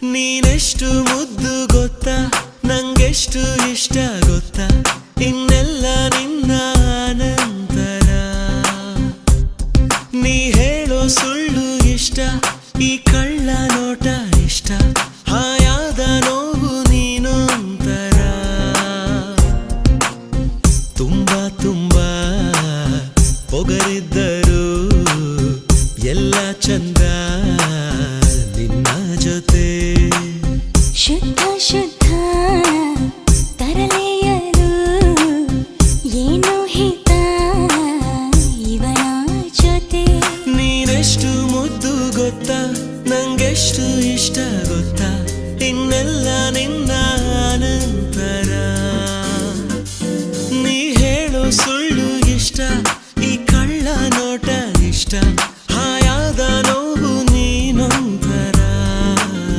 ನೀನೆಷ್ಟು ಮುದ್ದು ಗೊತ್ತಾ, ನಂಗೆಷ್ಟು ಇಷ್ಟ ಗೊತ್ತಾ, ಇನ್ನೆಲ್ಲ ನಿನ್ನ ಅನಂತರ. ನೀ ಹೇಳೋ ಸುಳ್ಳು ಇಷ್ಟ, ಈ ಕಳ್ಳ ನೋಟ ಇಷ್ಟ, ಹಾಯಾದ ನೋವು ನೀನೊಂತರ. ತುಂಬಾ ತುಂಬಾ ಪೊಗರಿದ್ದರು ಎಲ್ಲ ಚಂದ ನಿನ್ನ ಜೊತೆ.